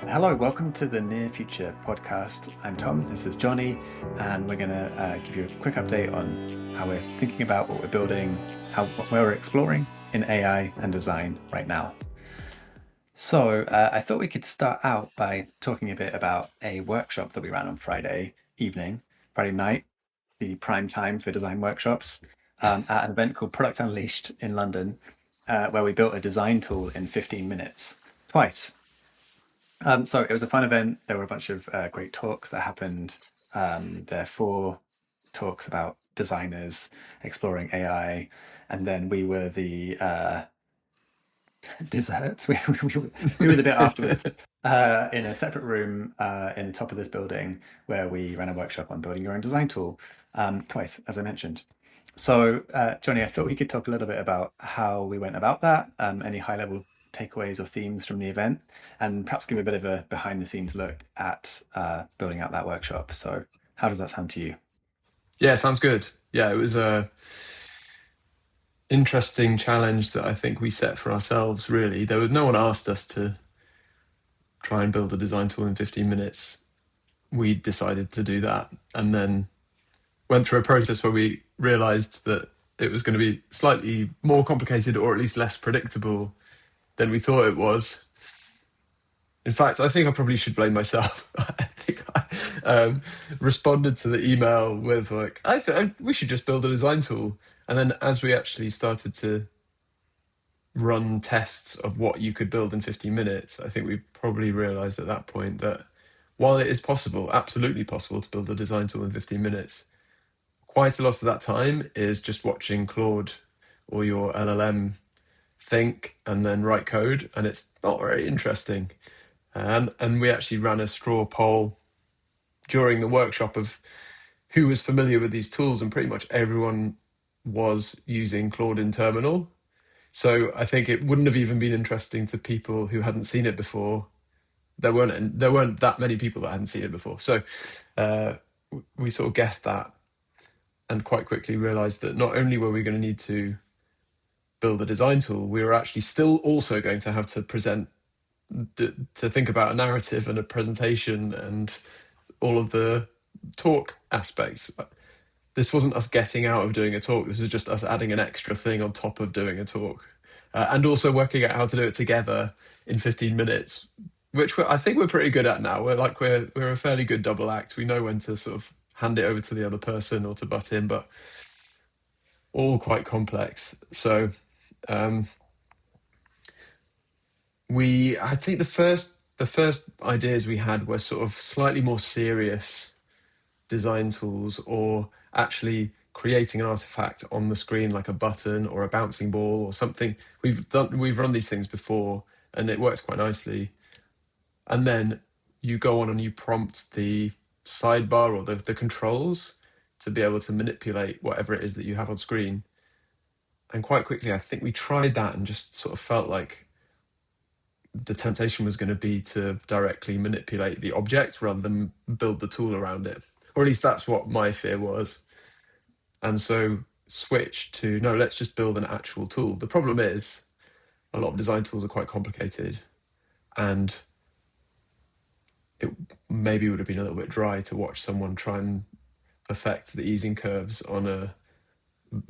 Hello, welcome to the Near Future podcast. I'm Tom, this is Jonny, and we're going to give you a quick update on how we're thinking about what we're building, where we're exploring in AI and design right now. So I thought we could start out by talking a bit about a workshop that we ran on Friday evening, Friday night, the prime time for design workshops, at an event called Product Unleashed in London, where we built a design tool in 15 minutes, twice. So it was a fun event. There were a bunch of great talks that happened. There are four talks about designers exploring AI, and then we were the desserts. We were the bit afterwards in a separate room in the top of this building where we ran a workshop on building your own design tool twice, as I mentioned. So, Jonny, I thought we could talk a little bit about how we went about that, any high level takeaways or themes from the event, and perhaps give a bit of a behind the scenes look at building out that workshop. So, how does that sound to you? Yeah, sounds good. Yeah, it was a interesting challenge that I think we set for ourselves, really. No one asked us to try and build a design tool in 15 minutes. We decided to do that and then went through a process where we realized that it was going to be slightly more complicated or at least less predictable than we thought it was. In fact, I think I probably should blame myself. I think I responded to the email with like, I think we should just build a design tool. And then as we actually started to run tests of what you could build in 15 minutes, I think we probably realized at that point that while it is possible, absolutely possible to build a design tool in 15 minutes, quite a lot of that time is just watching Claude or your LLM think and then write code. And it's not very interesting. And we actually ran a straw poll during the workshop of who was familiar with these tools, and pretty much everyone was using Claude in Terminal. So I think it wouldn't have even been interesting to people who hadn't seen it before. There weren't that many people that hadn't seen it before. So uh, we sort of guessed that and quite quickly realized that not only were we going to need to build a design tool, we were actually still also going to have to to think about a narrative and a presentation and all of the talk aspects. This wasn't us getting out of doing a talk. This was just us adding an extra thing on top of doing a talk, and also working out how to do it together in 15 minutes, which I think we're pretty good at now. We're a fairly good double act. We know when to sort of hand it over to the other person or to butt in, but all quite complex. So um, I think the first ideas we had were sort of slightly more serious design tools, or actually creating an artifact on the screen like a button or a bouncing ball or something. We've run these things before and it works quite nicely. And then you go on and you prompt the sidebar or the controls to be able to manipulate whatever it is that you have on screen. And quite quickly, I think we tried that and just sort of felt like the temptation was going to be to directly manipulate the object rather than build the tool around it. Or at least that's what my fear was. And so switch to, no, let's just build an actual tool. The problem is a lot of design tools are quite complicated, and it maybe would have been a little bit dry to watch someone try and perfect the easing curves on a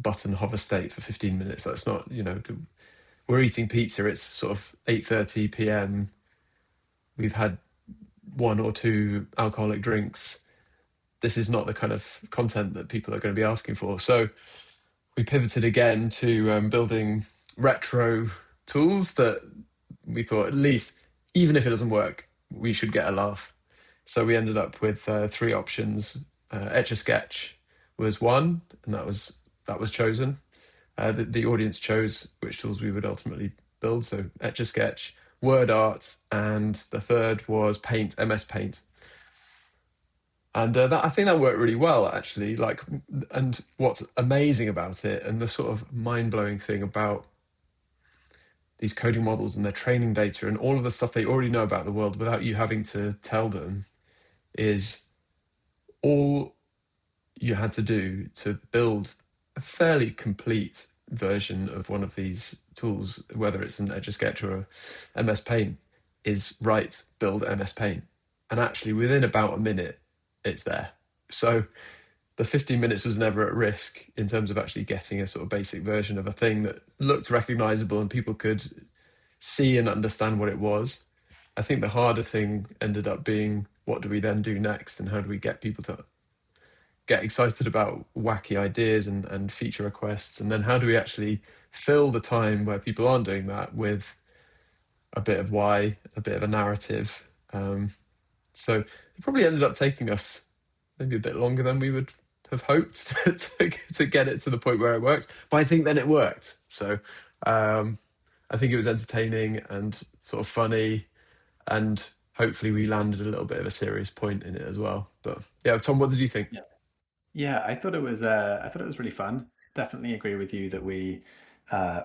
button hover state for 15 minutes. That's not, we're eating pizza. It's sort of 8:30 p.m. We've had one or two alcoholic drinks. This is not the kind of content that people are going to be asking for. So we pivoted again to building retro tools that we thought, at least, even if it doesn't work, we should get a laugh. So we ended up with three options. Etch A Sketch was one, and that was chosen. The audience chose which tools we would ultimately build. So Etch A Sketch, Word Art, and the third was Paint, MS Paint. And I think that worked really well, actually. And what's amazing about it, and the sort of mind-blowing thing about these coding models and their training data and all of the stuff they already know about the world without you having to tell them, is all you had to do to build a fairly complete version of one of these tools, whether it's an Etch A Sketch or a MS Paint, is write, build MS Paint. And actually within about a minute, it's there. So the 15 minutes was never at risk in terms of actually getting a sort of basic version of a thing that looked recognizable and people could see and understand what it was. I think the harder thing ended up being, what do we then do next, and how do we get people to get excited about wacky ideas and feature requests, and then how do we actually fill the time where people aren't doing that with a bit of why, a bit of a narrative. So it probably ended up taking us maybe a bit longer than we would have hoped to get it to the point where it works. But I think then it worked. So I think it was entertaining and sort of funny, and hopefully we landed a little bit of a serious point in it as well. But yeah, Tom, what did you think? Yeah, I thought it was really fun. Definitely agree with you that we uh,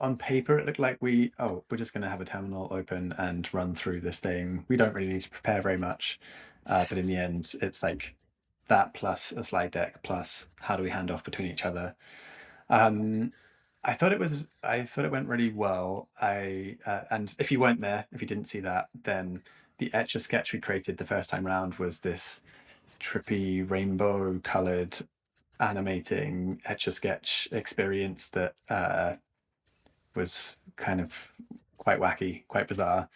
on paper it looked like we're just going to have a terminal open and run through this thing. We don't really need to prepare very much, but in the end, it's like that plus a slide deck plus how do we hand off between each other. Um, I thought it went really well. And if you weren't there, if you didn't see that, then the Etch A Sketch we created the first time round was this trippy rainbow colored animating Etch A Sketch experience that was kind of quite wacky, quite bizarre.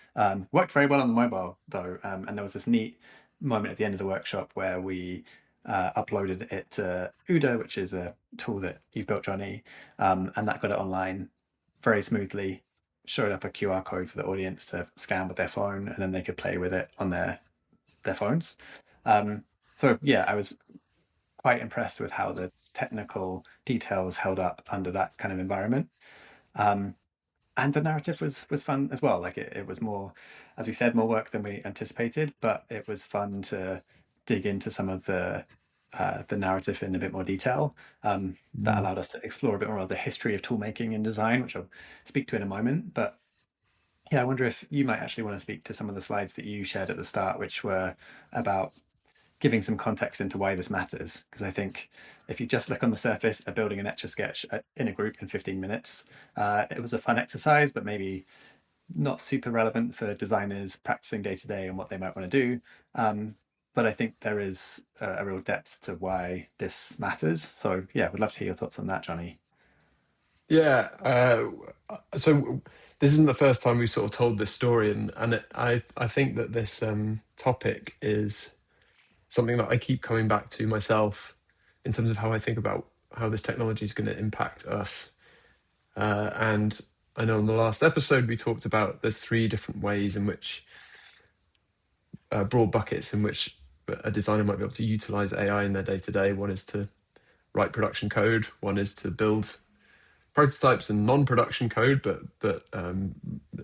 Worked very well on the mobile though, and there was this neat moment at the end of the workshop where we uploaded it to Ooda, which is a tool that you've built, Jonny, and that got it online very smoothly. Showed up a QR code for the audience to scan with their phone, and then they could play with it on their phones. Um, so yeah, I was quite impressed with how the technical details held up under that kind of environment. Um, and the narrative was fun as well. Like it was more, as we said, more work than we anticipated, but it was fun to dig into some of the narrative in a bit more detail. That Mm. allowed us to explore a bit more of the history of toolmaking and design, which I'll speak to in a moment. But yeah, I wonder if you might actually want to speak to some of the slides that you shared at the start, which were about giving some context into why this matters. Because I think if you just look on the surface at building an Etch A Sketch in a group in 15 minutes, it was a fun exercise, but maybe not super relevant for designers practicing day to day and what they might want to do. But I think there is a real depth to why this matters. So yeah, would love to hear your thoughts on that, Jonny. Yeah. So this isn't the first time we've sort of told this story, and I think that this topic is something that I keep coming back to myself in terms of how I think about how this technology is going to impact us. And I know in the last episode we talked about there's three different ways in which broad buckets in which a designer might be able to utilize AI in their day to day. One is to write production code. One is to build prototypes and non-production code, but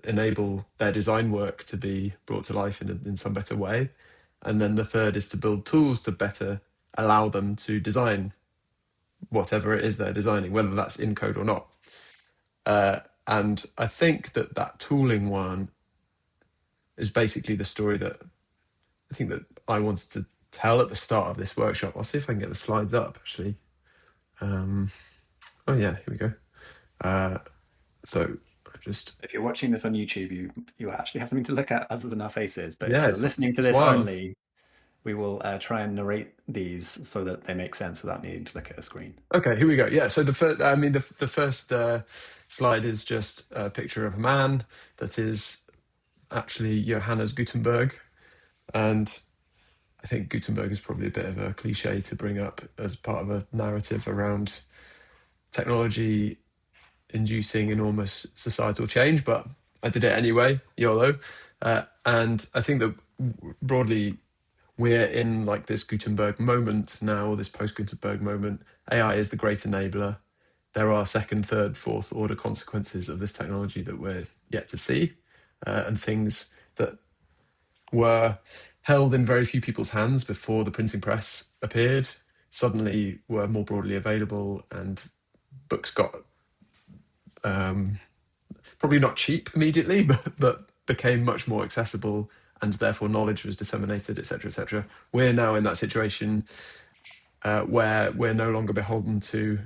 enable their design work to be brought to life in some better way. And then the third is to build tools to better allow them to design whatever it is they're designing, whether that's in code or not. And I think that that tooling one is basically the story that I think that I wanted to tell at the start of this workshop. I'll see if I can get the slides up actually. Oh yeah, here we go. So I just, If you're watching this on YouTube, you actually have something to look at other than our faces. But if yeah, you're listening to it's this wild. only, we will try and narrate these so that they make sense without needing to look at a screen. Okay, here we go. Yeah, so the first, I mean, the first slide is just a picture of a man that is actually Johannes Gutenberg, and I think Gutenberg is probably a bit of a cliche to bring up as part of a narrative around technology inducing enormous societal change, but I did it anyway, YOLO. And I think that broadly we're in like this Gutenberg moment now, or this post Gutenberg moment. AI is the great enabler. There are second, third, fourth order consequences of this technology that we're yet to see, and things that were held in very few people's hands before the printing press appeared suddenly were more broadly available, and books got probably not cheap immediately, but became much more accessible, and therefore knowledge was disseminated, etc., etc. We're now in that situation where we're no longer beholden to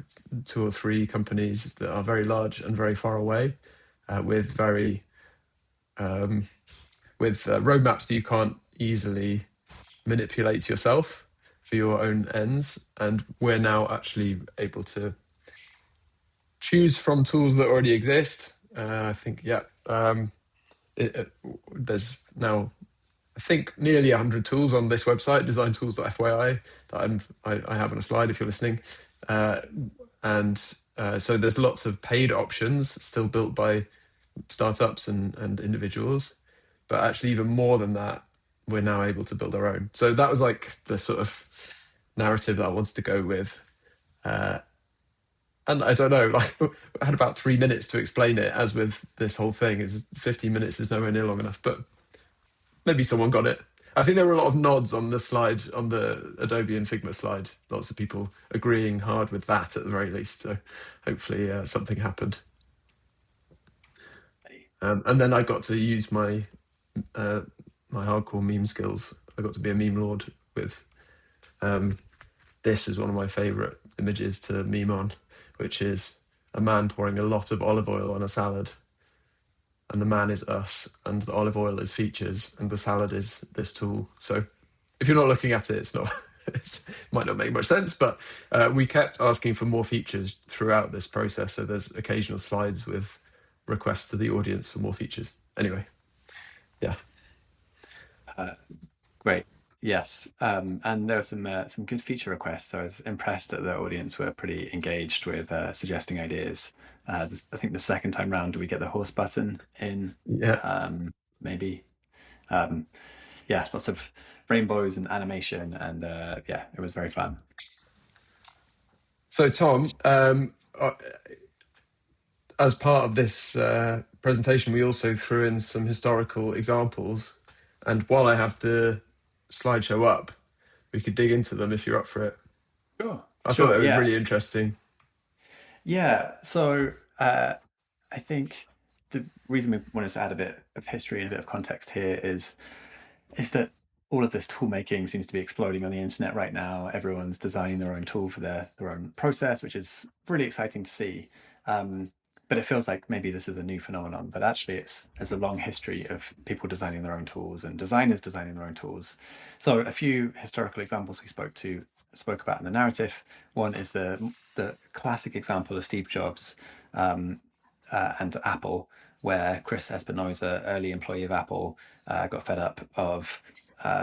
two or three companies that are very large and very far away, with very with roadmaps that you can't easily manipulate yourself for your own ends. And we're now actually able to choose from tools that already exist. I think, yeah, there's now, I think, nearly 100 tools on this website, designtools.fyi, that I have on a slide if you're listening. And so there's lots of paid options still built by startups and individuals. But actually, even more than that, we're now able to build our own. So that was like the sort of narrative that I wanted to go with. And I don't know, like I had about 3 minutes to explain it, as with this whole thing. Is 15 minutes is nowhere near long enough, but maybe someone got it. I think there were a lot of nods on the slide, on the Adobe and Figma slide. Lots of people agreeing hard with that at the very least. So hopefully something happened. And then I got to use my my hardcore meme skills. I got to be a meme lord with this is one of my favorite images to meme on, which is a man pouring a lot of olive oil on a salad. And the man is us, and the olive oil is features, and the salad is this tool. So if you're not looking at it, it's not, it might not make much sense, but we kept asking for more features throughout this process. So there's occasional slides with requests to the audience for more features. Anyway, yeah. Great. Yes. And there were some good feature requests. So I was impressed that the audience were pretty engaged with suggesting ideas. I think the second time round, we get the horse button in? Yeah. Maybe. Yeah, lots of rainbows and animation, and yeah, it was very fun. So Tom, as part of this presentation, we also threw in some historical examples. And while I have the slideshow up, we could dig into them if you're up for it. Sure. I thought Sure. it was Yeah. really interesting. Yeah. So I think the reason we wanted to add a bit of history and a bit of context here is that all of this tool making seems to be exploding on the internet right now. Everyone's designing their own tool for their own process, which is really exciting to see. But it feels like maybe this is a new phenomenon, but actually there's a long history of people designing their own tools and designers designing their own tools. So a few historical examples we spoke about in the narrative. One is the classic example of Steve Jobs and Apple, where Chris Espinosa, early employee of Apple, got fed up of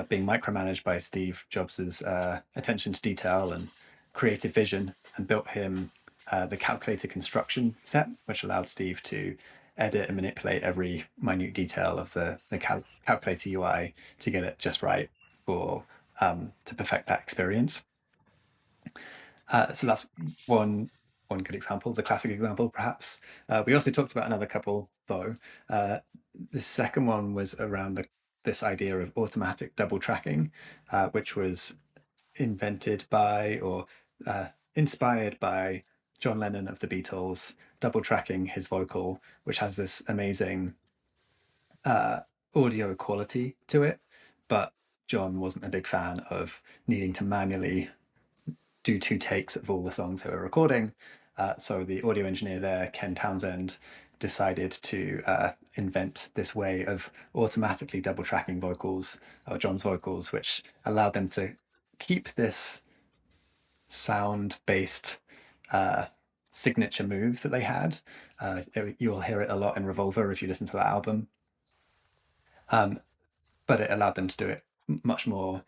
being micromanaged by Steve Jobs's attention to detail and creative vision, and built him the calculator construction set, which allowed Steve to edit and manipulate every minute detail of the calculator UI to get it just right for to perfect that experience. So that's one good example, the classic example, perhaps. We also talked about another couple, though. The second one was around this idea of automatic double tracking, which was invented by or inspired by John Lennon of the Beatles, double tracking his vocal, which has this amazing audio quality to it. But John wasn't a big fan of needing to manually do two takes of all the songs they were recording. So the audio engineer there, Ken Townsend, decided to invent this way of automatically double tracking vocals, or John's vocals, which allowed them to keep this sound based signature move that they had. You'll hear it a lot in Revolver if you listen to that album. But it allowed them to do it much more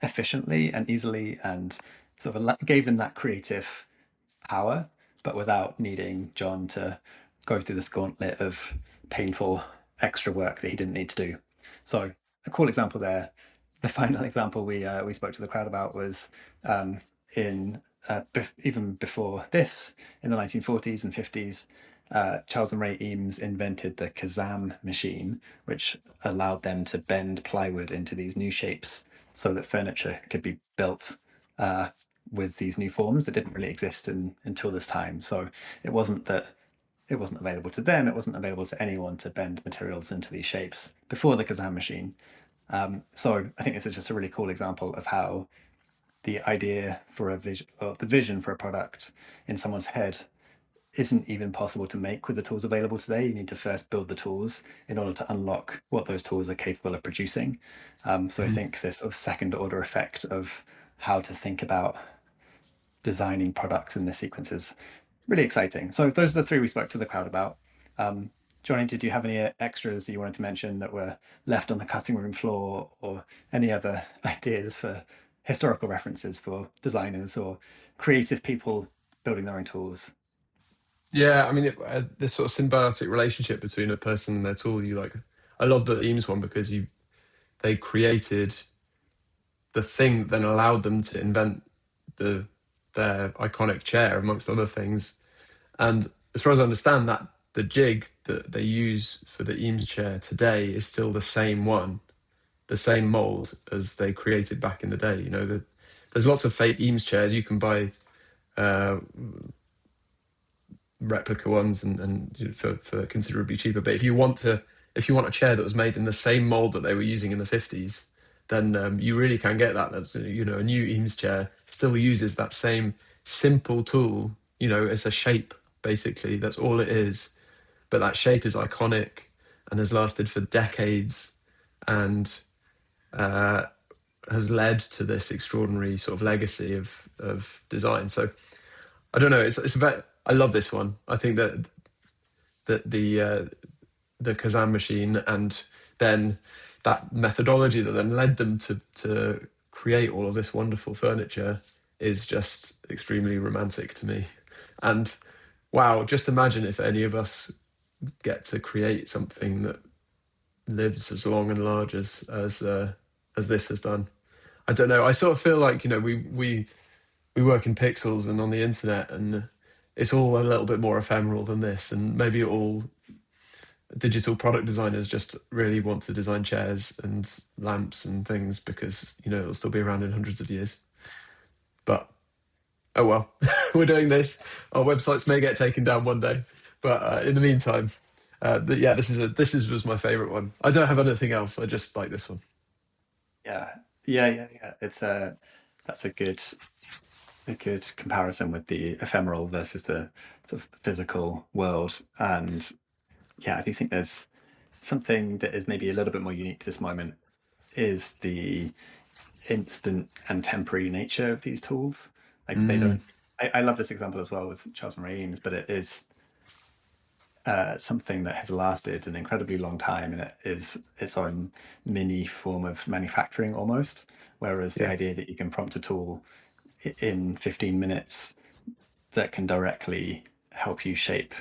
efficiently and easily, and sort of gave them that creative power, but without needing John to go through this gauntlet of painful extra work that he didn't need to do. So a cool example there. The final example we spoke to the crowd about was in even before this, in the 1940s and 50s, Charles and Ray Eames invented the Kazam machine, which allowed them to bend plywood into these new shapes so that furniture could be built with these new forms that didn't really exist until this time. So it wasn't that it wasn't available to them, it wasn't available to anyone to bend materials into these shapes before the Kazam machine. So I think this is just a really cool example of how the idea for a vision, or the vision for a product in someone's head isn't even possible to make with the tools available today. You need to first build the tools in order to unlock what those tools are capable of producing. So I Mhm. think this sort of second order effect of how to think about designing products in this sequence is really exciting. So those are the three we spoke to the crowd about. Jonny, did you have any extras that you wanted to mention that were left on the cutting room floor, or any other ideas for historical references for designers or creative people building their own tools? Yeah, I mean, this sort of symbiotic relationship between a person and their tool. You like, I love the Eames one because they created the thing that then allowed them to invent their iconic chair, amongst other things. And as far as I understand, that the jig that they use for the Eames chair today is still the same one, the same mold as they created back in the day. You know, there's lots of fake Eames chairs. You can buy uh, replica ones and for considerably cheaper. But if you want a chair that was made in the same mold that they were using in the 50s, then you really can get that. That's, you know, a new Eames chair still uses that same simple tool. You know, it's a shape basically. That's all it is. But that shape is iconic and has lasted for decades, and uh, has led to this extraordinary sort of legacy of design. So I don't know. It's about. I love this one. I think that the Kazam machine, and then that methodology that then led them to create all of this wonderful furniture is just extremely romantic to me. And wow, just imagine if any of us get to create something that lives as long and large as this has done. I don't know. I sort of feel like, you know, we work in pixels and on the internet, and it's all a little bit more ephemeral than this. And maybe all digital product designers just really want to design chairs and lamps and things because, you know, it'll still be around in hundreds of years. But oh well, we're doing this. Our websites may get taken down one day, but in the meantime, yeah, was my favorite one. I don't have anything else. I just like this one. Yeah, yeah. That's a good comparison with the ephemeral versus the sort of physical world. And yeah, I do think there's something that is maybe a little bit more unique to this moment is the instant and temporary nature of these tools. Like they Mm, don't. I love this example as well with Charles and Ray Eames, but it is something that has lasted an incredibly long time, and it is its own mini form of manufacturing almost. Whereas the yeah, idea that you can prompt a tool in 15 minutes that can directly help you shape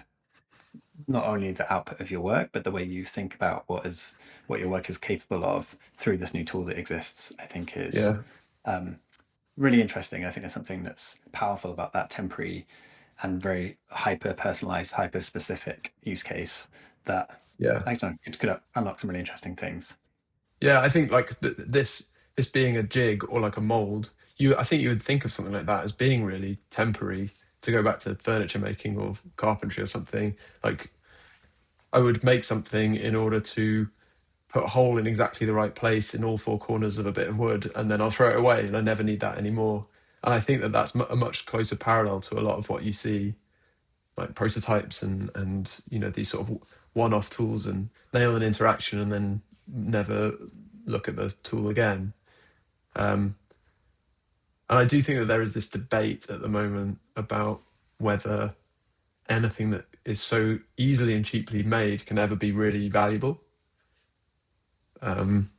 not only the output of your work, but the way you think about what your work is capable of through this new tool that exists, I think is yeah, um, really interesting. I think there's something that's powerful about that temporary and very hyper personalized, hyper specific use case that yeah. I don't know, it could unlock some really interesting things. Yeah, I think like this being a jig or like a mold, I think you would think of something like that as being really temporary. To go back to furniture making or carpentry or something, like I would make something in order to put a hole in exactly the right place in all four corners of a bit of wood, and then I'll throw it away, and I never need that anymore. And I think that that's a much closer parallel to a lot of what you see, like prototypes and you know, these sort of one-off tools, and nail an interaction and then never look at the tool again. Um, and I do think that there is this debate at the moment about whether anything that is so easily and cheaply made can ever be really valuable. Um,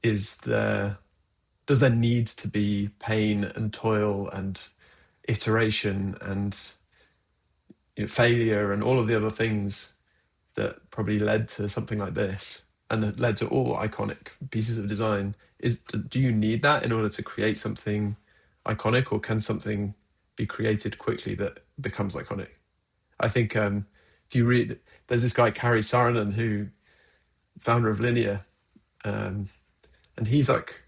is there does there need to be pain and toil and iteration and, you know, failure and all of the other things that probably led to something like this and that led to all iconic pieces of design? Do you need that in order to create something iconic, or can something be created quickly that becomes iconic? I think if you read, there's this guy Kari Saarinen, who founder of Linear, um, and he's like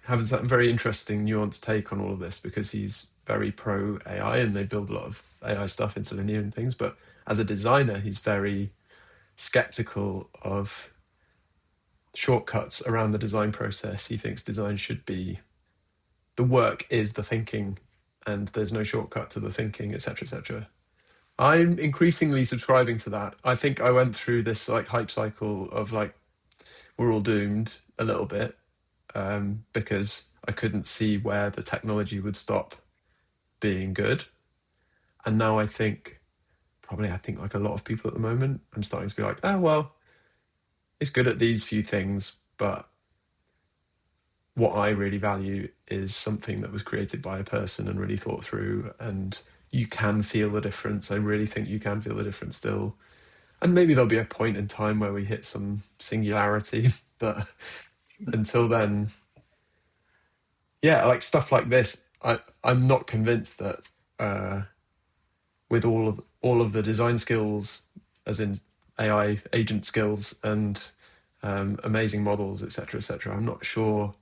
having some very interesting nuanced take on all of this because he's very pro AI and they build a lot of AI stuff into Linear and things. But as a designer, he's very skeptical of shortcuts around the design process. He thinks design should be the work is the thinking, and there's no shortcut to the thinking, etc., etc. I'm increasingly subscribing to that. I think I went through this like hype cycle of like we're all doomed a little bit, because I couldn't see where the technology would stop being good. And now I think like a lot of people at the moment, I'm starting to be like, oh well, it's good at these few things, but what I really value is something that was created by a person and really thought through, and you can feel the difference. I really think you can feel the difference still. And maybe there'll be a point in time where we hit some singularity, but until then, yeah, like stuff like this, I'm not convinced that with all of the design skills, as in AI agent skills and amazing models, etc., I'm not sure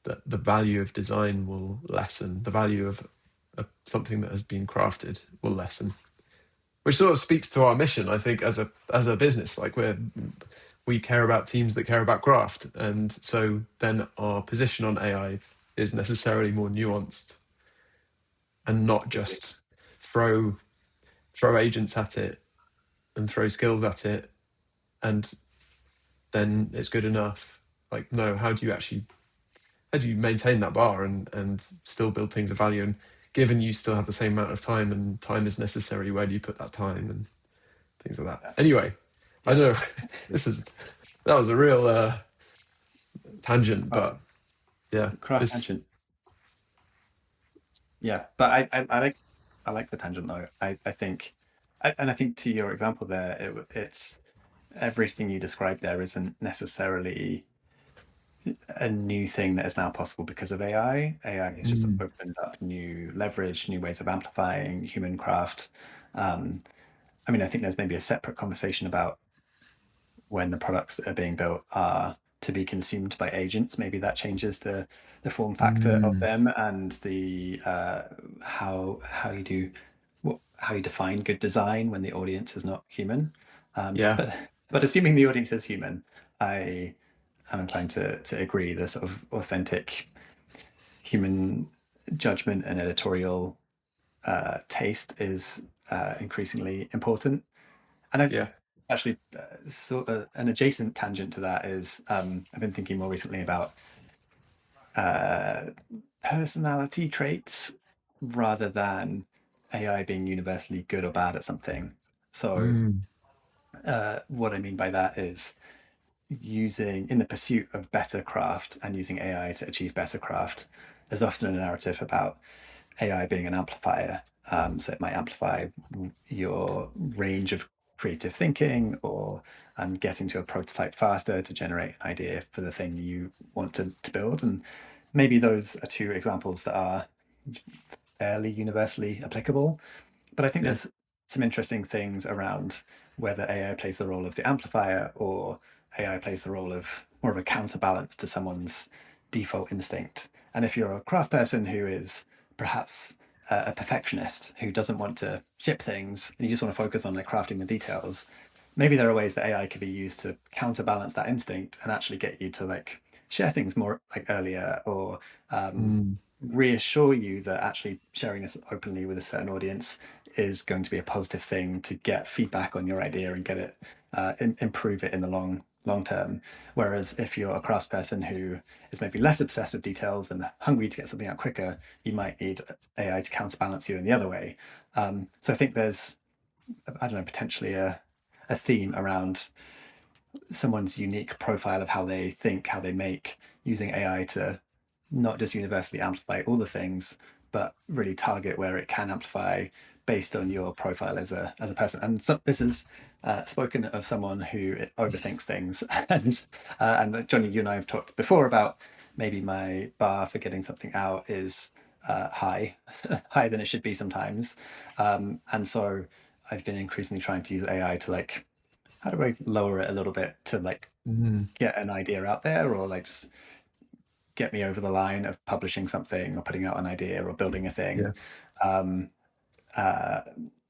that the value of design will lessen. The value of something that has been crafted will lessen, which sort of speaks to our mission, I think, as a business. Like we care about teams that care about craft, and so then our position on AI is necessarily more nuanced and not just throw agents at it and throw skills at it and then it's good enough. Like, no, how do you maintain that bar and still build things of value? And given you still have the same amount of time and time is necessary, where do you put that time and things like that? Yeah. Anyway, I Yeah. don't know. That was a real tangent, Oh, but yeah, craft this. tangent. Yeah, but I like the tangent though. I think, and I think to your example there, it's everything you described there isn't necessarily a new thing that is now possible because of AI. AI has just Mm, opened up new leverage, new ways of amplifying human craft. Um, I mean, I think there's maybe a separate conversation about when the products that are being built are to be consumed by agents. Maybe that changes the form factor of mm, them and the how you do how you define good design when the audience is not human. yeah, But assuming the audience is human, I am inclined to agree. The sort of authentic human judgment and editorial taste is increasingly important. And I've yeah. actually sort of an adjacent tangent to that is I've been thinking more recently about uh, personality traits rather than AI being universally good or bad at something. So Mm, what I mean by that is using in the pursuit of better craft and using AI to achieve better craft. There's often a narrative about AI being an amplifier. So it might amplify your range of creative thinking or getting to a prototype faster to generate an idea for the thing you want to build. And maybe those are two examples that are fairly universally applicable. But I think yeah, there's some interesting things around whether AI plays the role of the amplifier or AI plays the role of more of a counterbalance to someone's default instinct. And if you're a craft person who is perhaps a perfectionist who doesn't want to ship things and you just want to focus on like crafting the details, maybe there are ways that AI could be used to counterbalance that instinct and actually get you to like share things more like earlier or um, mm, reassure you that actually sharing this openly with a certain audience is going to be a positive thing to get feedback on your idea and get it improve it in the long term. Whereas if you're a craftsperson who is maybe less obsessed with details and hungry to get something out quicker, you might need AI to counterbalance you in the other way. So I think there's, I don't know, potentially a theme around someone's unique profile of how they think, how they make, using AI to not just universally amplify all the things, but really target where it can amplify based on your profile as a person. And so, this is spoken of someone who overthinks things. And Jonny, you and I have talked before about maybe my bar for getting something out is high, higher than it should be sometimes. And so I've been increasingly trying to use AI to like how do I lower it a little bit to like mm, get an idea out there or like just get me over the line of publishing something or putting out an idea or building a thing yeah, um, uh,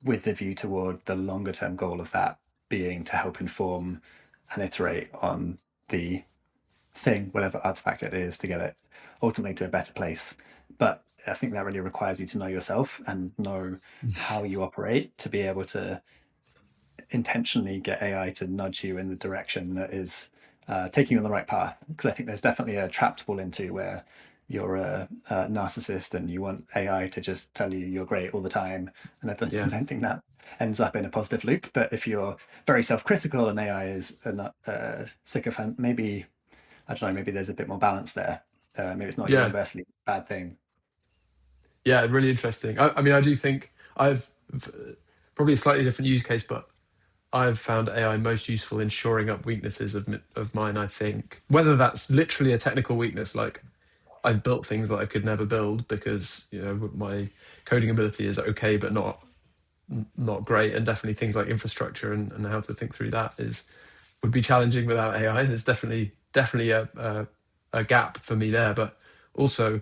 with the view toward the longer term goal of that being to help inform and iterate on the thing, whatever artifact it is, to get it ultimately to a better place. But I think that really requires you to know yourself and know how you operate to be able to intentionally get AI to nudge you in the direction that is taking you on the right path. Because I think there's definitely a trap to fall into where you're a narcissist and you want AI to just tell you you're great all the time. And I don't, I Yeah. don't think that ends up in a positive loop. But if you're very self-critical and AI is a sycophant, maybe, I don't know, maybe there's a bit more balance there. Maybe it's not a Yeah. universally bad thing. Yeah. Really interesting. I mean, I do think I've probably a slightly different use case, but I've found AI most useful in shoring up weaknesses of mine. I think whether that's literally a technical weakness, like I've built things that I could never build because my coding ability is okay, but not great, and definitely things like infrastructure and how to think through that is would be challenging without AI. There's definitely a gap for me there, but also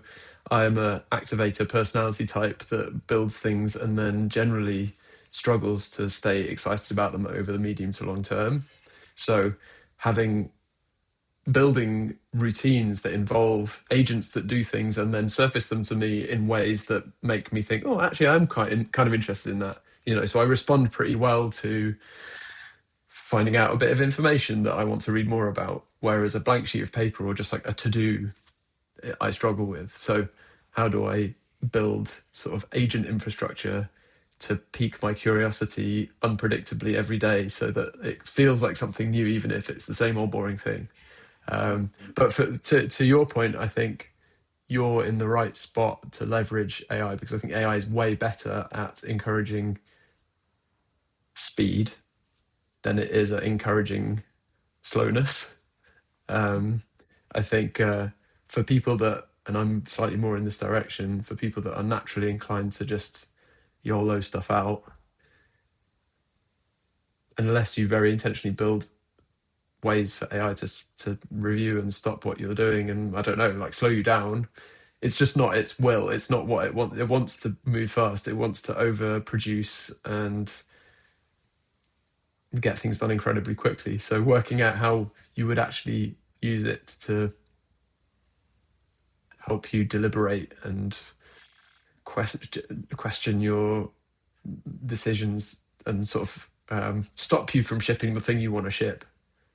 I'm a activator personality type that builds things and then generally struggles to stay excited about them over the medium to long term. So having building routines that involve agents that do things and then surface them to me in ways that make me think, oh, actually, I'm kind of interested in that. So I respond pretty well to finding out a bit of information that I want to read more about. Whereas a blank sheet of paper or just like a to do, I struggle with. So how do I build sort of agent infrastructure to pique my curiosity unpredictably every day so that it feels like something new, even if it's the same old boring thing? But to your point, I think you're in the right spot to leverage AI because I think AI is way better at encouraging speed than it is at encouraging slowness. Um, I think for people that, and I'm slightly more in this direction, for people that are naturally inclined to just YOLO stuff out, unless you very intentionally build ways for AI to review and stop what you're doing, and I don't know, like slow you down. It's just not its will. It's not what it wants. It wants to move fast. It wants to overproduce and get things done incredibly quickly. So working out how you would actually use it to help you deliberate and question your decisions and sort of stop you from shipping the thing you want to ship.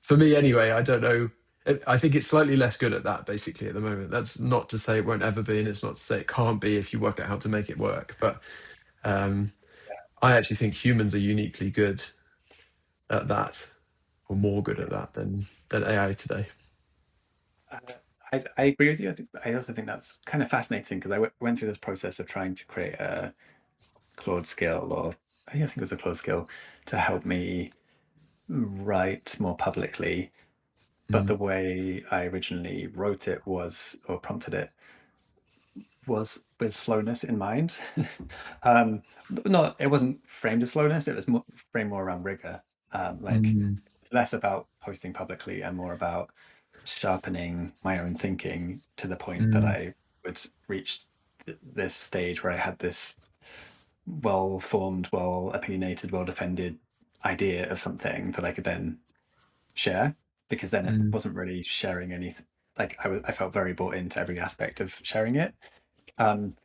For me, anyway, I don't know. I think it's slightly less good at that, basically, at the moment. That's not to say it won't ever be, and it's not to say it can't be if you work out how to make it work. But um, I actually think humans are uniquely good at that, or more good at that than AI today. Uh, I agree with you. I also think that's kind of fascinating because went through this process of trying to create a Claude skill, or I think it was a Claude skill, to help me write more publicly. But the Mm, way I originally wrote it was, or prompted it, was with slowness in mind. um, not it wasn't framed as slowness; it was framed more around rigor. Like mm, it's less about posting publicly and more about sharpening my own thinking to the point that mm, I would reach this stage where I had this well formed, well opinionated, well defended idea of something that I could then share. Because then it mm, wasn't really sharing anything. Like I felt very bought into every aspect of sharing it. Um,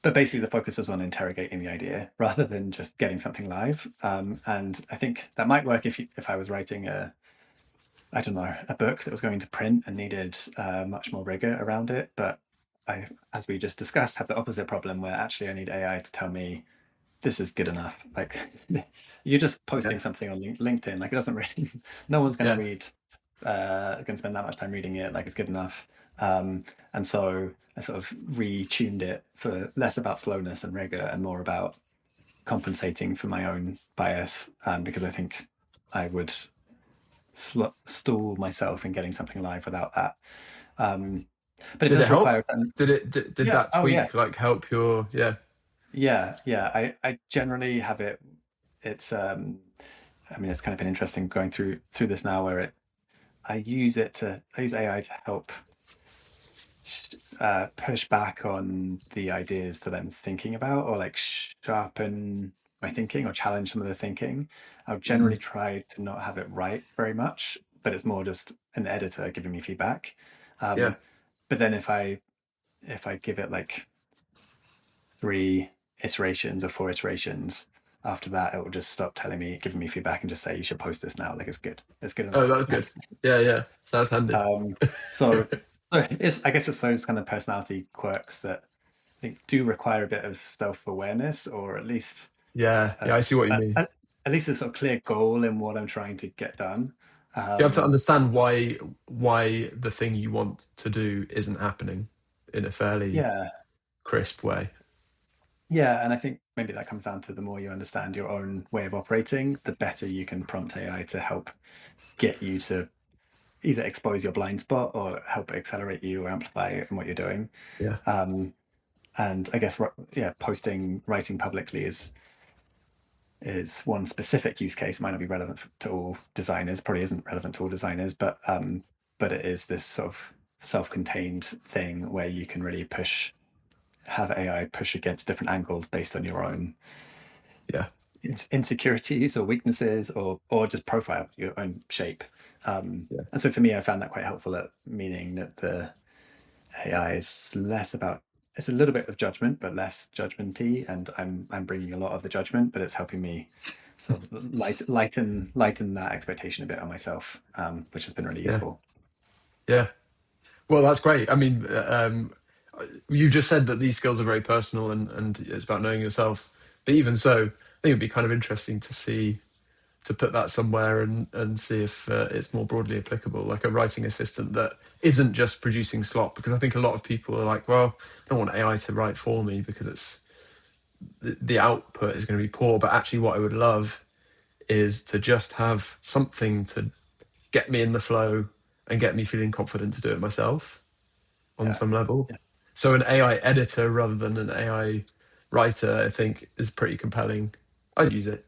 but basically, the focus was on interrogating the idea rather than just getting something live. And I think that might work if I was writing I don't know, a book that was going to print and needed much more rigor around it. But I, as we just discussed, have the opposite problem where actually I need AI to tell me this is good enough. Like you're just yeah, posting something on LinkedIn. Like it doesn't really, no one's going to yeah, read, going to spend that much time reading it. Like it's good enough. Um, and so I sort of retuned it for less about slowness and rigor and more about compensating for my own bias, because I think I would stall myself in getting something live without that. Um, but it Did it does help? require, Did yeah, that oh yeah, tweak like help your yeah? yeah. I generally have it. It's I mean, it's kind of been interesting going through this now, where I use AI to help push back on the ideas that I'm thinking about, or like sharpen my thinking or challenge some of the thinking. I'll generally Mm, try to not have it write very much, but it's more just an editor giving me feedback. yeah. Um, but then if I give it like 3 iterations or 4 iterations, after that it will just stop giving me feedback and just say you should post this now. Like it's good Oh, enough. that's good. Yeah, that's handy. um, so it's, I guess it's those kind of personality quirks that I think do require a bit of self-awareness, or at least Yeah, uh, I see what you mean. at least a sort of clear goal in what I'm trying to get done. You have to um, understand why the thing you want to do isn't happening in a fairly yeah. crisp way. Yeah, and I think maybe that comes down to the more you understand your own way of operating, the better you can prompt AI to help get you to either expose your blind spot or help accelerate you or amplify in what you're doing. Yeah, Um, and I guess yeah, writing publicly is one specific use case. It might not be relevant to all designers. Probably isn't relevant to all designers, but it is this sort of self-contained thing where you can really have AI push against different angles based on your own yeah, insecurities or weaknesses, or just profile your own shape. yeah, And so for me, I found that quite helpful, at meaning that the AI is less about, it's a little bit of judgment but less judgmenty, and I'm bringing a lot of the judgment, but it's helping me sort of lighten that expectation a bit on myself, which has been really yeah, useful. yeah. Well, that's great. I mean, you just said that these skills are very personal and it's about knowing yourself. But even so, I think it'd be kind of interesting to see to put that somewhere and see if it's more broadly applicable, like a writing assistant that isn't just producing slop. Because I think a lot of people are like, well, I don't want AI to write for me because the output is going to be poor. But actually, what I would love is to just have something to get me in the flow and get me feeling confident to do it myself on Yeah. some level. Yeah. So an AI editor rather than an AI writer, I think, is pretty compelling. I'd use it.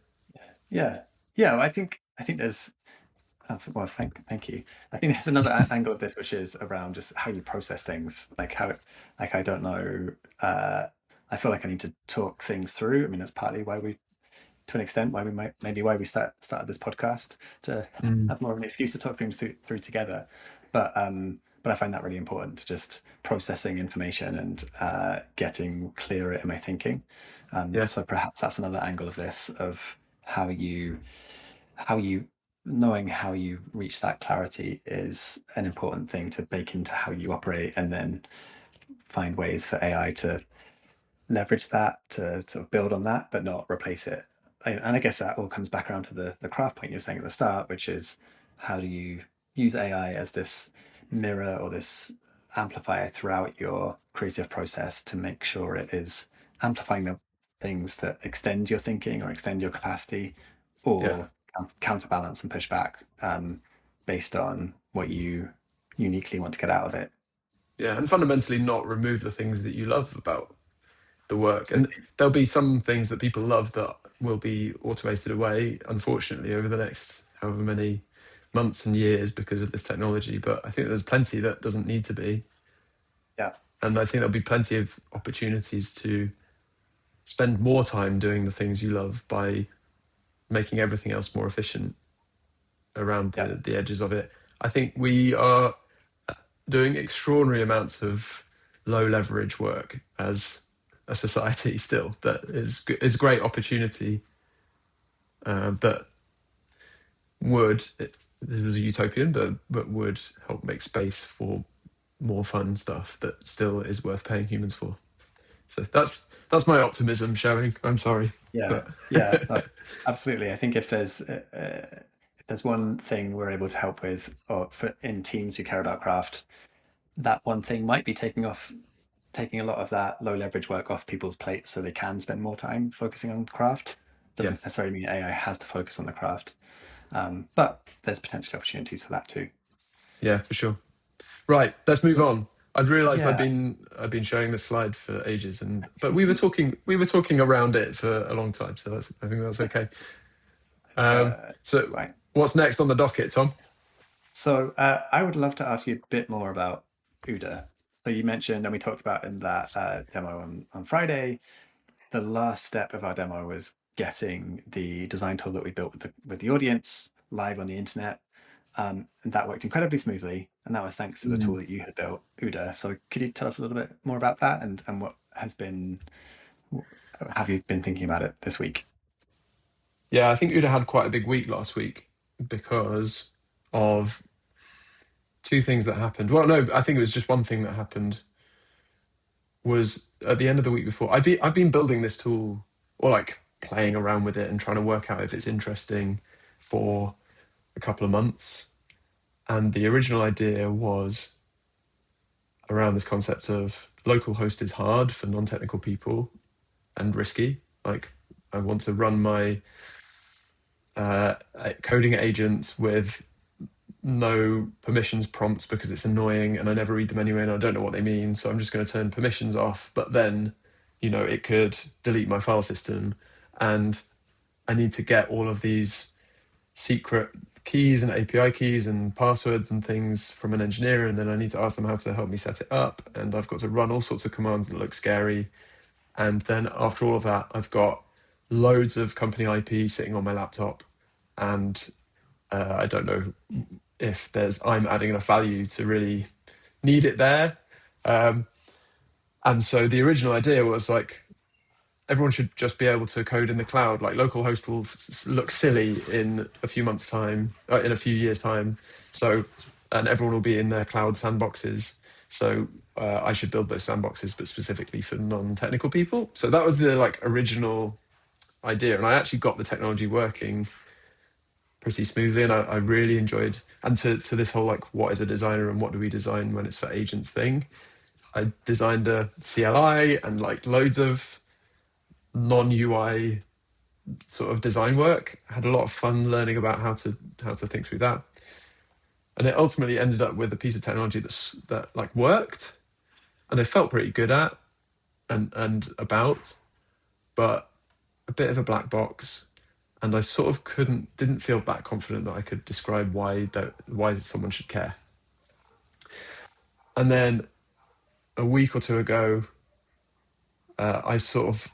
Yeah. Yeah. Well, I think there's well, thank you. I think there's another angle of this, which is around just how you process things, like like I don't know. I feel like I need to talk things through. I mean, that's partly why to an extent, why we started this podcast, to Mm, have more of an excuse to talk things through together. But I find that really important, to just processing information and getting clearer in my thinking. yeah, So perhaps that's another angle of this, of how you how you knowing how you reach that clarity is an important thing to bake into how you operate, and then find ways for AI to leverage that, to sort of build on that, but not replace it. And I guess that all comes back around to the craft point you were saying at the start, which is, how do you use AI as this mirror or this amplifier throughout your creative process to make sure it is amplifying the things that extend your thinking or extend your capacity, yeah. or counterbalance and push back, based on what you uniquely want to get out of it. Yeah, and fundamentally not remove the things that you love about the work. And Absolutely. there'll be some things that people love that will be automated away, unfortunately, over the next however many months and years because of this technology. But I think there's plenty that doesn't need to be. Yeah. And I think there'll be plenty of opportunities to spend more time doing the things you love by making everything else more efficient around Yeah. the edges of it. I think we are doing extraordinary amounts of low leverage work as a society still that is a great opportunity that this is a utopian but would help make space for more fun stuff that still is worth paying humans for. So that's my optimism showing. I'm sorry, Yeah, but yeah, no, absolutely. I think if there's one thing we're able to help with, or for in teams who care about craft, that one thing might be taking a lot of that low leverage work off people's plates, so they can spend more time focusing on craft. yeah, Doesn't necessarily mean AI has to focus on the craft, but there's potential opportunities for that too. yeah, for sure. Right, let's move on. I've realised Yeah, I've been showing this slide for ages, but we were talking around it for a long time, so I think that's okay. So right. what's next on the docket, Tom? So I would love to ask you a bit more about Ooda. So you mentioned, and we talked about in that demo on Friday, the last step of our demo was getting the design tool that we built with the audience live on the internet. And that worked incredibly smoothly. And that was thanks to the tool Mm. that you had built, Ooda. So could you tell us a little bit more about that, and have you been thinking about it this week? Yeah, I think Ooda had quite a big week last week because of two things that happened. Well, no, I think it was just one thing that happened. Was at the end of the week before. I've been building this tool, or like playing around with it and trying to work out if it's interesting, for a couple of months. And the original idea was around this concept of local host is hard for non-technical people and risky. Like, I want to run my coding agents with no permissions prompts because it's annoying and I never read them anyway and I don't know what they mean. So I'm just going to turn permissions off. But then, it could delete my file system, and I need to get all of these secret keys and API keys and passwords and things from an engineer, and then I need to ask them how to help me set it up. And I've got to run all sorts of commands that look scary. And then after all of that, I've got loads of company IP sitting on my laptop, and I don't know if I'm adding enough value to really need it there. And so the original idea was like, everyone should just be able to code in the cloud. Like, localhost will look silly in a few months' time, in a few years' time. So, and everyone will be in their cloud sandboxes. So I should build those sandboxes, but specifically for non-technical people. So that was the original idea, and I actually got the technology working pretty smoothly, and I really enjoyed. And to this whole what is a designer and what do we design when it's for agents thing, I designed a CLI and loads of non-UI sort of design work. I had a lot of fun learning about how to think through that, and it ultimately ended up with a piece of technology that worked, and I felt pretty good at and about, but a bit of a black box. And I sort of didn't feel that confident that I could describe why someone should care. And then a week or two ago, I sort of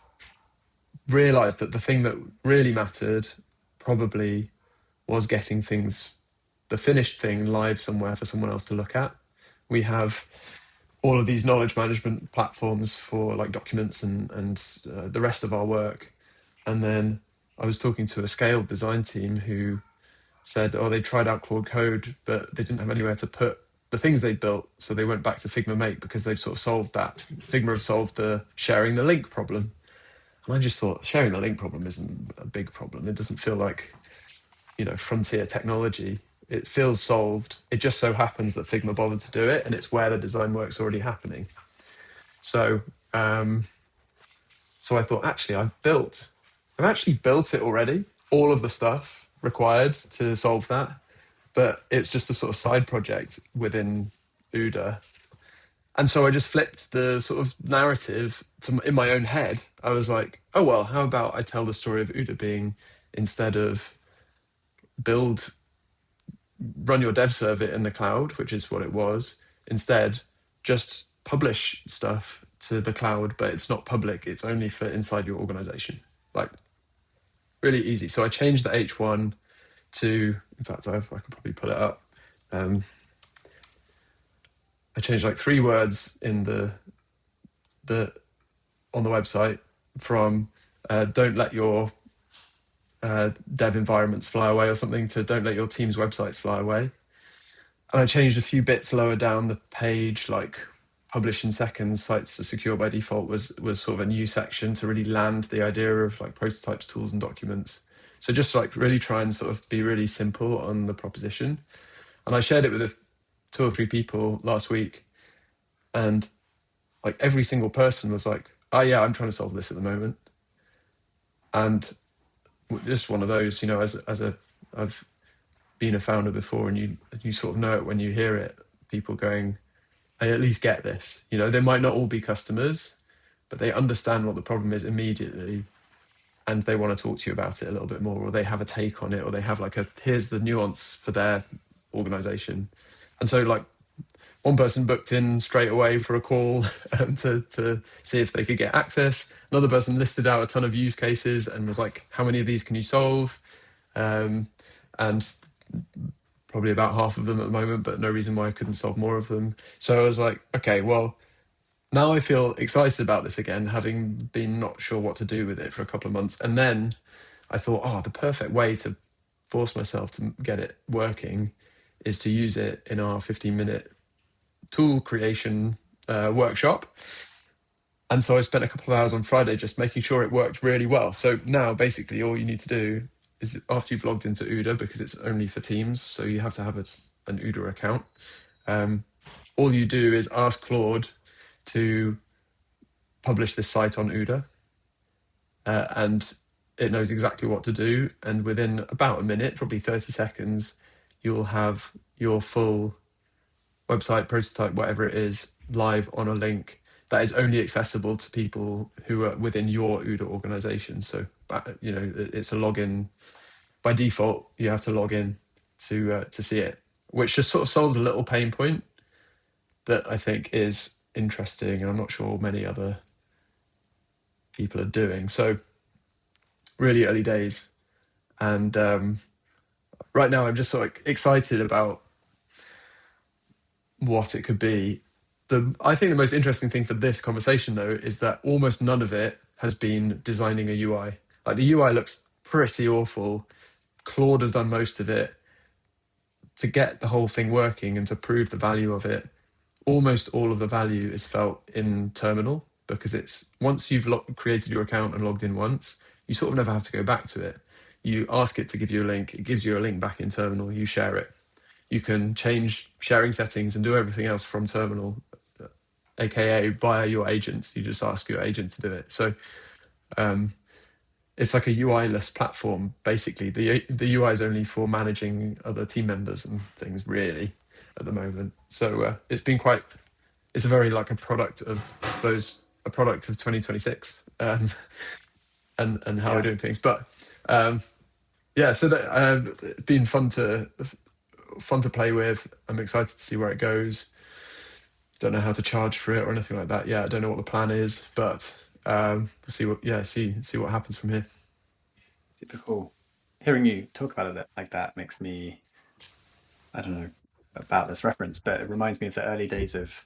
realized that the thing that really mattered probably was getting the finished thing, live somewhere for someone else to look at. We have all of these knowledge management platforms for documents and the rest of our work. And then I was talking to a scaled design team who said, they tried out Claude Code, but they didn't have anywhere to put the things they built. So they went back to Figma Make because they've sort of solved that. Figma have solved the sharing the link problem. And I just thought, sharing the link problem isn't a big problem. It doesn't feel like, frontier technology. It feels solved. It just so happens that Figma bothered to do it, and it's where the design work's already happening. So, so I thought, actually, I've actually built it already, all of the stuff required to solve that, but it's just a sort of side project within Ooda. And so I just flipped the sort of narrative in my own head. I was like, oh, well, how about I tell the story of Ooda being, instead of run your dev server in the cloud, which is what it was, instead just publish stuff to the cloud, but it's not public. It's only for inside your organization. Really easy. So I changed the H1 to, in fact, I could probably pull it up. I changed 3 words in the on the website from don't let your dev environments fly away or something to don't let your team's websites fly away. And I changed a few bits lower down the page, like publish in seconds, sites are secure by default was sort of a new section to really land the idea of prototypes, tools, and documents. So just really try and sort of be really simple on the proposition. And I shared it with 2 or 3 people last week, and every single person was like, oh yeah, I'm trying to solve this at the moment. And just one of those, I've been a founder before, and you sort of know it when you hear it, people going, I at least get this. They might not all be customers, but they understand what the problem is immediately, and they want to talk to you about it a little bit more, or they have a take on it, or they have here's the nuance for their organization. And so one person booked in straight away for a call to see if they could get access. Another person listed out a ton of use cases and was like, how many of these can you solve? And probably about half of them at the moment, but no reason why I couldn't solve more of them. So I was like, okay, well, now I feel excited about this again, having been not sure what to do with it for a couple of months. And then I thought, oh, the perfect way to force myself to get it working is to use it in our 15-minute tool creation workshop. And so I spent a couple of hours on Friday just making sure it worked really well. So now basically all you need to do is, after you've logged into Ooda, because it's only for Teams, so you have to have an Ooda account, all you do is ask Claude to publish this site on Ooda, and it knows exactly what to do. And within about a minute, probably 30 seconds, you'll have your full website, prototype, whatever it is, live on a link that is only accessible to people who are within your Ooda organization. So, it's a login. By default, you have to log in to see it, which just sort of solves a little pain point that I think is interesting, and I'm not sure many other people are doing. So really early days. And right now I'm just sort of excited about what it could be. I think the most interesting thing for this conversation, though, is that almost none of it has been designing a UI. Like, the UI looks pretty awful. Claude has done most of it. To get the whole thing working and to prove the value of it, almost all of the value is felt in Terminal, because it's, once you've created your account and logged in once, you sort of never have to go back to it. You ask it to give you a link, it gives you a link back in Terminal, you share it. You can change sharing settings and do everything else from Terminal, aka via your agents. You just ask your agent to do it. So it's like a UI-less platform, basically. The UI is only for managing other team members and things, really, at the moment. So it's been quite, it's a very, like, a product of, I suppose, a product of 2026, and how we're doing things. But yeah, so that it's been fun to play with. I'm excited to see where it goes. Don't know how to charge for it or anything like that. Yeah, I don't know what the plan is, but we'll see what happens from here. Super cool. Hearing you talk about it like that makes me, I don't know about this reference, but it reminds me of the early days of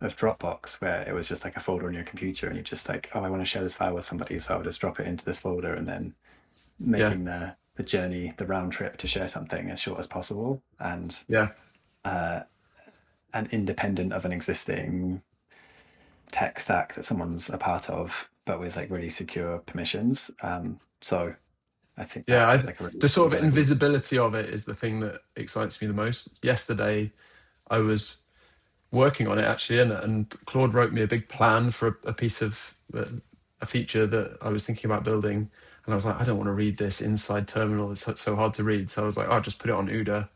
Dropbox, where it was just like a folder on your computer, and you just like, oh, I want to share this file with somebody, so I'll just drop it into this folder, and then Yeah, making the journey, the round trip to share something as short as possible, and yeah. independent of an existing tech stack that someone's a part of, but with like really secure permissions. So I think that Yeah, feels like a really, the sort really of valuable. invisibility of it is the thing that excites me the most. Yesterday, I was working on it, actually, and Claude wrote me a big plan for a piece of a feature that I was thinking about building, and I was like, I don't want to read this inside Terminal. It's so hard to read. So I was like, I'll just put it on Ooda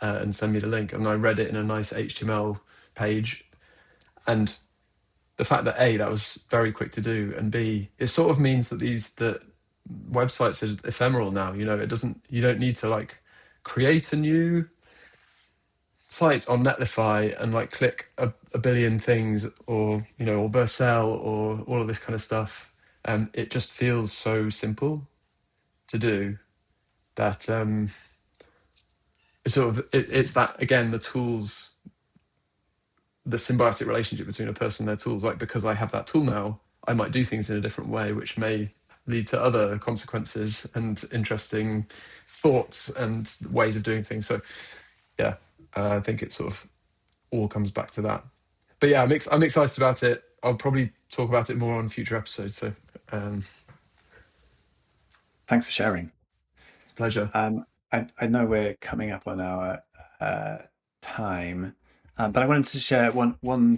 and send me the link. And I read it in a nice HTML page, and the fact that A, that was very quick to do, and B, it sort of means that that websites are ephemeral now. You don't need to, like, create a new site on Netlify and, like, click a billion things, or or Vercel, or all of this kind of stuff. It just feels so simple to do that it's that, again, the tools, the symbiotic relationship between a person and their tools. Like, because I have that tool now, I might do things in a different way, which may lead to other consequences and interesting thoughts and ways of doing things. So yeah, I think it sort of all comes back to that. But yeah, I'm excited about it. I'll probably talk about it more on future episodes. So Thanks for sharing. it's a pleasure. I know we're coming up on our time, but I wanted to share one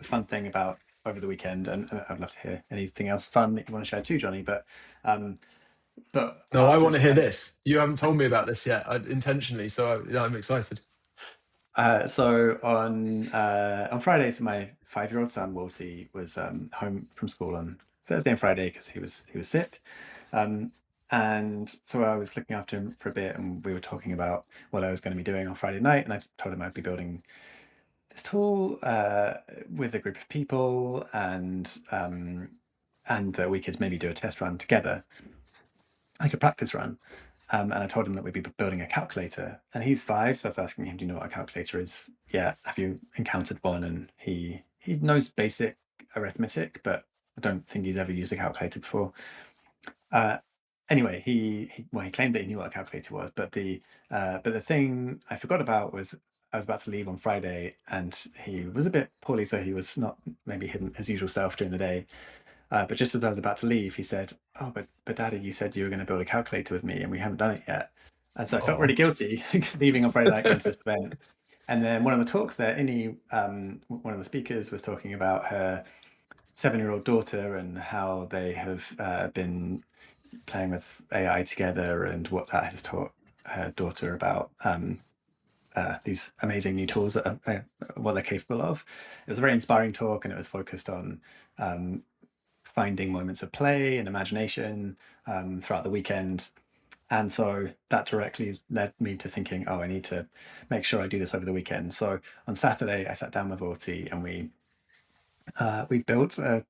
fun thing about over the weekend, and I'd love to hear anything else fun that you want to share too, Jonny. But No, I after want to hear this. You haven't told me about this yet, intentionally, so I'm excited. so on Friday, so my 5-year-old son Wolsey was home from school on Thursday and Friday because he was sick. And so I was looking after him for a bit, and we were talking about what I was going to be doing on Friday night. And I told him I'd be building this tool with a group of people, and that we could maybe do a test run together, like a practice run. And I told him that we'd be building a calculator. And he's 5, so I was asking him, "Do you know what a calculator is?" "Yeah, have you encountered one?" And he knows basic arithmetic, but I don't think he's ever used a calculator before. Uh, anyway, he claimed that he knew what a calculator was, but the thing I forgot about was I was about to leave on Friday, and he was a bit poorly, so he was not maybe his usual self during the day. But just as I was about to leave, he said, "Oh, but Daddy, you said you were going to build a calculator with me, and we haven't done it yet." And so I felt really Oh. guilty leaving on Friday night going to this event. And then one of the talks there, one of the speakers was talking about her 7-year-old daughter and how they have been playing with AI together and what that has taught her daughter about these amazing new tools that are what they're capable of. It was a very inspiring talk, and it was focused on finding moments of play and imagination throughout the weekend. And so that directly led me to thinking, oh, I need to make sure I do this over the weekend. So on Saturday, I sat down with Lottie and we built a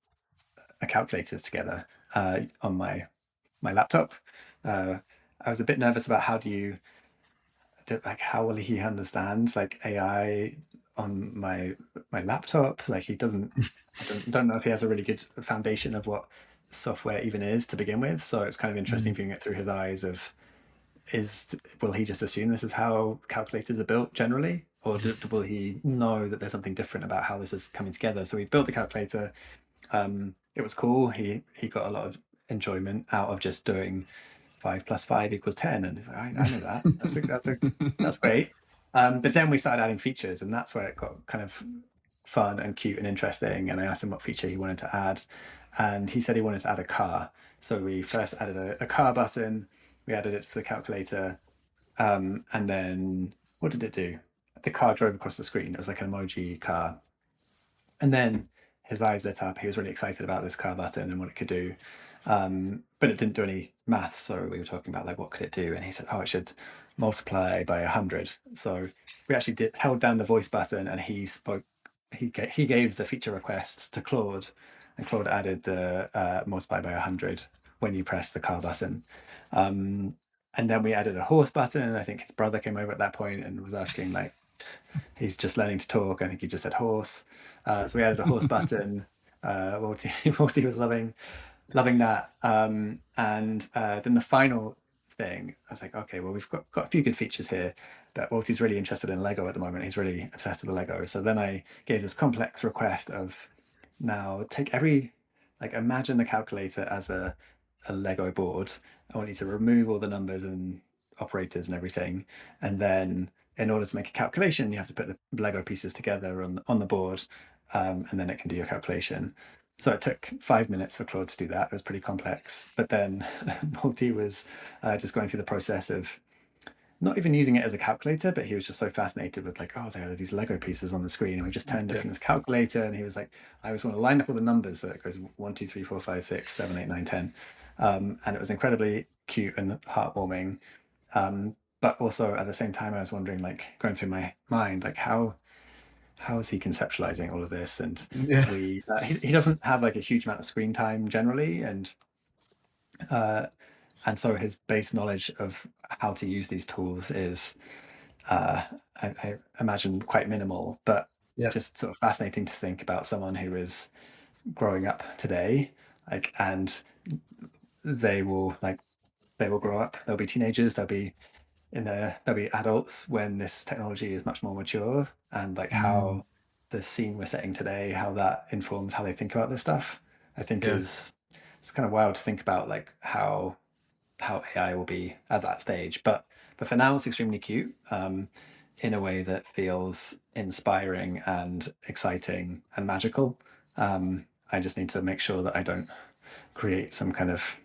calculator together on my laptop. I was a bit nervous about how will he understand like AI on my laptop? Like he doesn't. I don't know if he has a really good foundation of what software even is to begin with. So it's kind of interesting Mm. viewing it through his eyes of will he just assume this is how calculators are built generally, or will he know that there's something different about how this is coming together? So we built the calculator. It was cool. He got a lot of enjoyment out of just doing 5 + 5 = 10, and he's like, I know that. That's great. But then we started adding features, and that's where it got kind of fun and cute and interesting. And I asked him what feature he wanted to add, and he said he wanted to add a car. So we first added a car button. We added it to the calculator, and then what did it do? The car drove across the screen. It was like an emoji car, and then his eyes lit up. He was really excited about this car button and what it could do. But it didn't do any maths. So we were talking about like, what could it do? And he said, oh, it should multiply by 100. So we actually held down the voice button, and he spoke. He gave the feature request to Claude, and Claude added the multiply by 100 when you press the car button. And then we added a horse button, and I think his brother came over at that point and was asking like, he's just learning to talk. I think he just said horse. So we added a horse button. Morty was loving that. And then the final thing, I was like, okay, well, we've got a few good features here. But Morty's really interested in Lego at the moment. He's really obsessed with the Lego. So then I gave this complex request of now imagine the calculator as a Lego board. I want you to remove all the numbers and operators and everything, and then in order to make a calculation, you have to put the Lego pieces together on the board, and then it can do your calculation. So it took 5 minutes for Claude to do that. It was pretty complex. But then Multi was just going through the process of not even using it as a calculator, but he was just so fascinated with like, oh, there are these Lego pieces on the screen, and we just turned up Yeah. in this calculator, and he was like, I just want to line up all the numbers so it goes 1, 2, 3, 4, 5, 6, 7, 8, 9, 10. And it was incredibly cute and heartwarming. But also at the same time, I was wondering, like, going through my mind, like how is he conceptualizing all of this? And Yeah. he doesn't have like a huge amount of screen time generally, uh, and so his base knowledge of how to use these tools is, I imagine, quite minimal. But Yeah. just sort of fascinating to think about someone who is growing up today, like, and they will like they will grow up. They'll be teenagers. They'll be adults when this technology is much more mature, and like Mm. how the scene we're setting today, how that informs how they think about this stuff, I think Yeah. is it's kind of wild to think about, like how AI will be at that stage. But for now, it's extremely cute, in a way that feels inspiring and exciting and magical. I just need to make sure that I don't create some kind of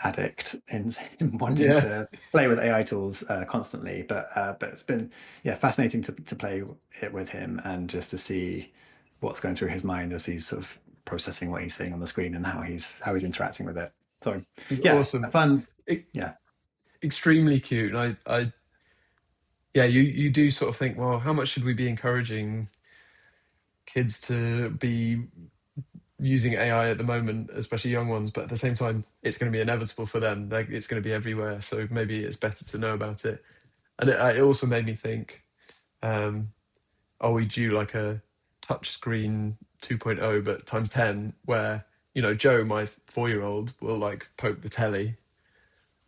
addict in wanting Yeah. to play with AI tools constantly. But it's been, yeah, fascinating to play it with him and just to see what's going through his mind as he's sort of processing what he's seeing on the screen and how he's interacting with it. So It's yeah, a awesome. fun, E- yeah. Extremely cute. And yeah, you do sort of think, well, how much should we be encouraging kids to be using AI at the moment, especially young ones? But at the same time, it's going to be inevitable for them. Like, it's going to be everywhere. So maybe it's better to know about it. And it also made me think, are we due like a touch screen 2.0 but times 10, where, you know, Joe, my 4-year-old, will like poke the telly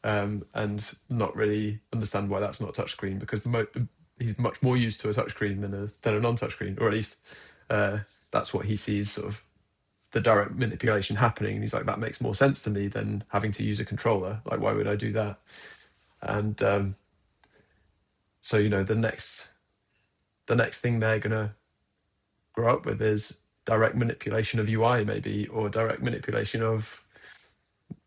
and not really understand why that's not a touchscreen, because he's much more used to a touchscreen than a non-touchscreen, or at least that's what he sees, sort of the direct manipulation happening. And he's like, that makes more sense to me than having to use a controller. Like, why would I do that? And so, you know, the next thing they're gonna grow up with is direct manipulation of UI, maybe, or direct manipulation of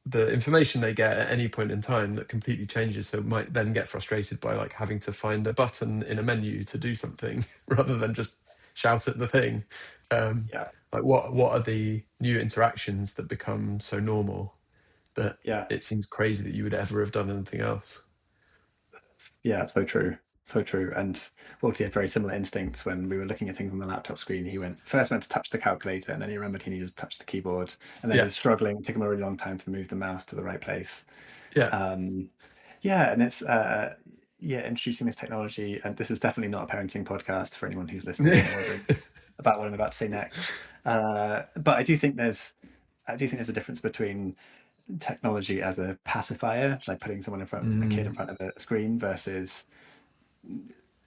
the information they get at any point in time that completely changes. So might then get frustrated by like having to find a button in a menu to do something rather than just shout at the thing. Yeah. Like what are the new interactions that become so normal that Yeah. it seems crazy that you would ever have done anything else? Yeah, so true. So true. And Walter had very similar instincts when we were looking at things on the laptop screen. He first went to touch the calculator, and then he remembered he needed to touch the keyboard. And then he Yeah, was struggling. It took him a really long time to move the mouse to the right place. yeah, Um, yeah, and it's introducing this technology. And this is definitely not a parenting podcast for anyone who's listening and wondering about what I'm about to say next. But I do think there's a difference between technology as a pacifier, like putting someone in front, a kid in front of a screen, versus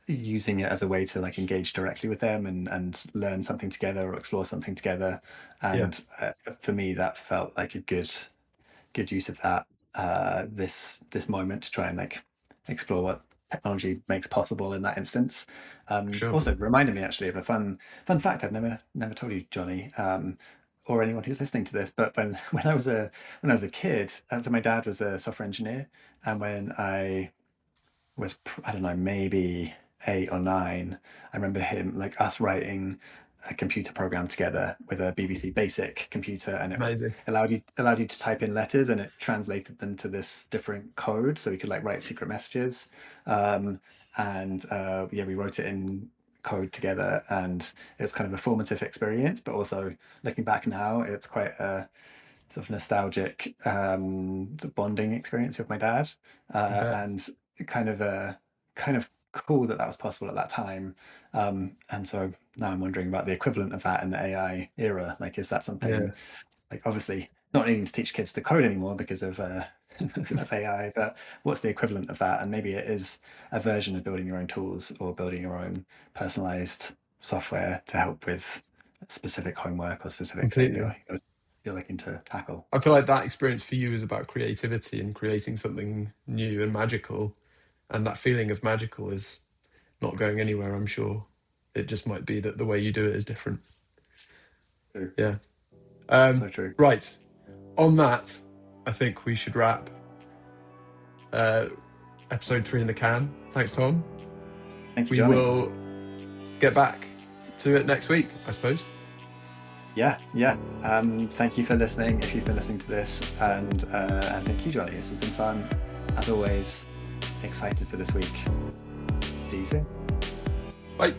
using it as a way to like engage directly with them and learn something together or explore something together. yeah, And for me, that felt like a good use of that this moment to try and like explore what technology makes possible in that instance. sure. Also reminded me actually of a fun fact I've never told you, Jonny, or anyone who's listening to this. But when I was a kid, so my dad was a software engineer, and when I was, I don't know, maybe 8 or 9, I remember him, like us writing a computer program together with a BBC Basic computer, and it Amazing. allowed you to type in letters, and it translated them to this different code, so we could like write secret messages. And yeah, we wrote it in code together, and it was kind of a formative experience. But also looking back now, it's quite a sort of nostalgic bonding experience with my dad, I bet. and kind of cool that was possible at that time. And so now I'm wondering about the equivalent of that in the AI era. Like, is that Yeah, something, like, obviously not needing to teach kids to code anymore because of of AI, but what's the equivalent of that? And maybe it is a version of building your own tools or building your own personalized software to help with specific homework or specific thing completely. you're looking to tackle. I feel like that experience for you is about creativity and creating something new and magical. And that feeling of magical is not going anywhere, I'm sure. It just might be that the way you do it is different. True. Yeah. So true. Right. On that, I think we should wrap episode 3 in the can. Thanks, Tom. Thank you, We Jonny. will get back to it next week, I suppose. Yeah. Thank you for listening, if you've been listening to this, and thank you, Jonny. This has been fun. As always, excited for this week. See you soon. Bye.